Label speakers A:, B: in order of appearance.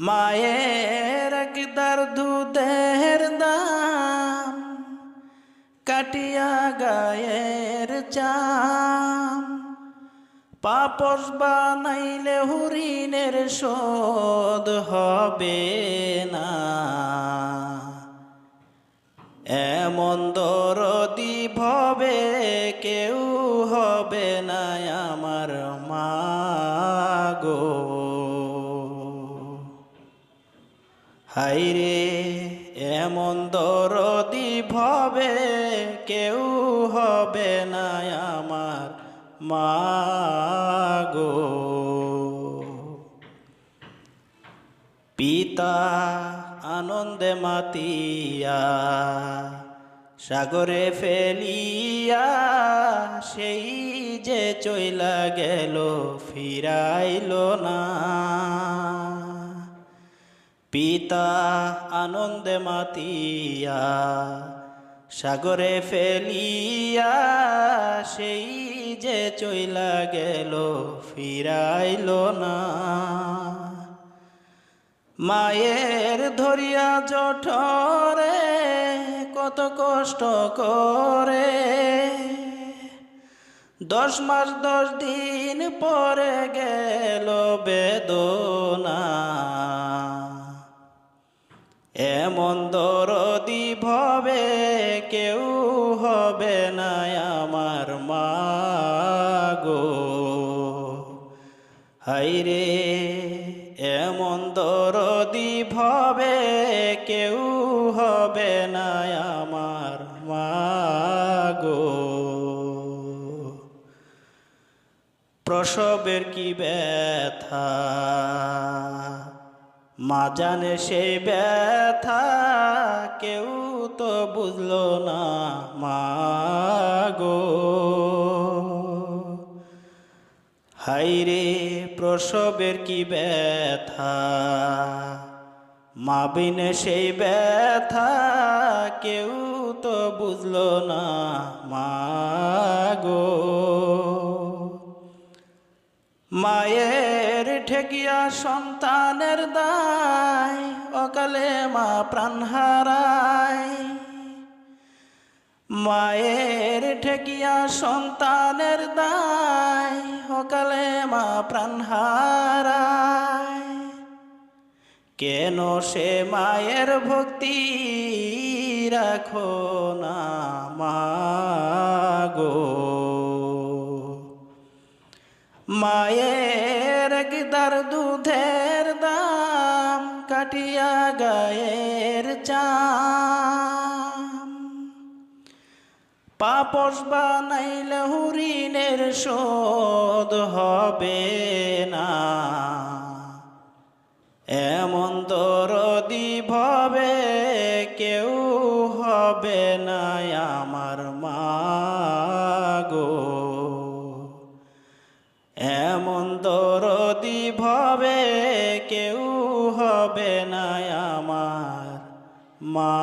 A: মায়ের একদার দুধের দাম কাটিয়া গায়ের চাম, পাপস বানাইলে হরিণের শোধ হবে না। এমন দরদি ভবে কেউ হবে না আমার মা গো। হায়রে এমন দরদি ভবে কেউ হবে না আমার মা গো। পিতা আনন্দে মাতিয়া সাগরে ফেলিয়া সেই যে চইলা গেল ফিরাইল না। পিতা আনন্দে মাতিয়া সাগরে ফেলিয়া সেই যে চইলা গেল ফিরাইল না। মায়ের ধরিয়া জঠরে কত কষ্ট করে 10 মাস 10 দিন পরে গেল বেদনা। এমন দরদি ভবে কেউ হবে না আমার মা গো। হায়রে এমন দরদি ভবে কেউ হবে না আমার মা গো। প্রসবের কি ব্যথা মা জানে সেই ব্যথা, কেউ তো বুঝলো না মা গো। হায়রে প্রসবের কি ব্যথা মা বিনে সেই ব্যথা, কেউ তো বুঝলো না মা গো। মায়ের ঠেকিয়া সন্তানের দায় অকালে মা প্রাণ হারায়। মায়ের ঠেকিয়া সন্তানের দায় অকালে মা প্রাণ হারায়। কেন সে মায়ের ভক্তি রাখো না মা গো। মায়ের একদার দুধের দাম কাটিয়া গায়ের চাম, পাপস বানাইলে হরিণের শোধ হবে না। এমন দরদি ভবে কেউ হবে না আমার মা গো। এমন দরদি ভবে কেউ হবে না আমার মা।